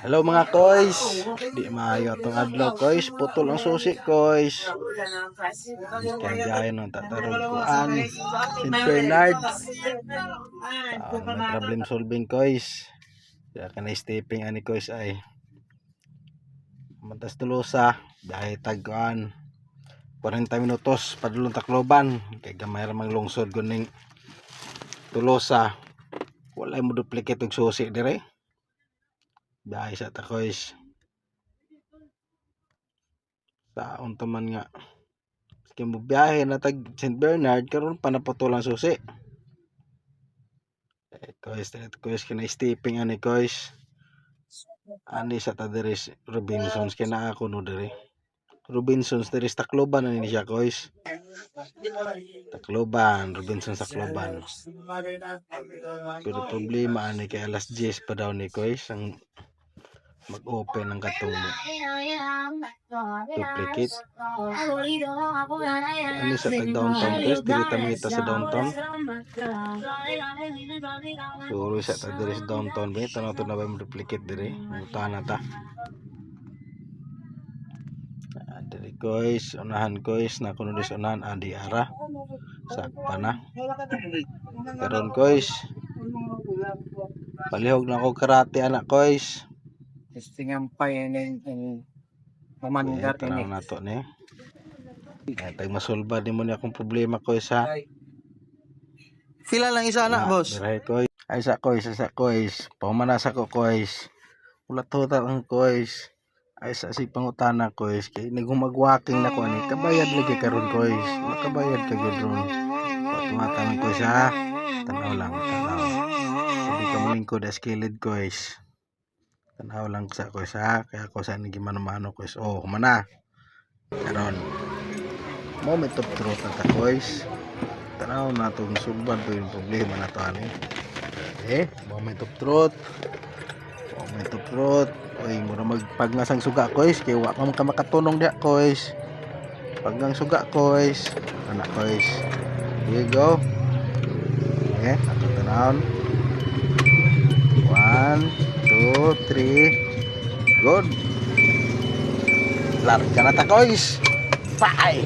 Hello mga koys. Di maayo itong adlaw koys. Putol ang susi koys. Kaya gaya nung tatarog ko St. Bernard. May problem solving koys. Kaya ka na-stepping ani koys ay. Mantas Tolosa. Dahil tagkuan 40 minutos padulong Tacloban. Kaya gamay ramang lungsod guning Tolosa. Wala mo duplicate og susi dire. Dahil sa takoys taon taman nga kaya mo biyahe na tag St. Bernard karon pa naputulang susi koys kina stepping ani koys ani sa tadiris Robinsons kina ako no dire Robinsons diri sa Tacloban ani siya koys Tacloban Robinsons Tacloban pero problema ani kay alas 10 pa daw ni koys ang mag-open ng katong duplicate. Ano sa tag-downtown guys? Dili tamita sa downtown. Suro sa tag-diri sa downtown ba? Tanaw to na ba yung duplicate diri? Muta na ta. Diri guys, unahan guys, na kuno dis unahan adi ara. Sakpa na. Karon guys. Palihog na ako karate anak guys. Singampay and mamanggar ini. Na to ni. Tag masolba di mo ni akong problema ko sa. Pila lang isa anak boss. Diray ko. Ay sa kois. Pamanasa ko kois. Ulat total ang kois. Ay sa si pangutana kois kay nagumagwaking na ko ani kabayad lagi karon kois. Makabayad ka gud ron. Patuatan ko sa tanaw lang tanaw. Hindi ka mulingkod as kilid kois. Tanaw lang sa ko sa kaya ko sa nigi mano kois oh mana karon moment of truth ta kois tanaw na tong suban to yung problema na to ani moment of truth oy mura magpagnasang suga kois kay wa man ka makatunong dia kois paggang suga kois anak kois here you go ato tanawon 1 2, 3 good larga na ta kois bye.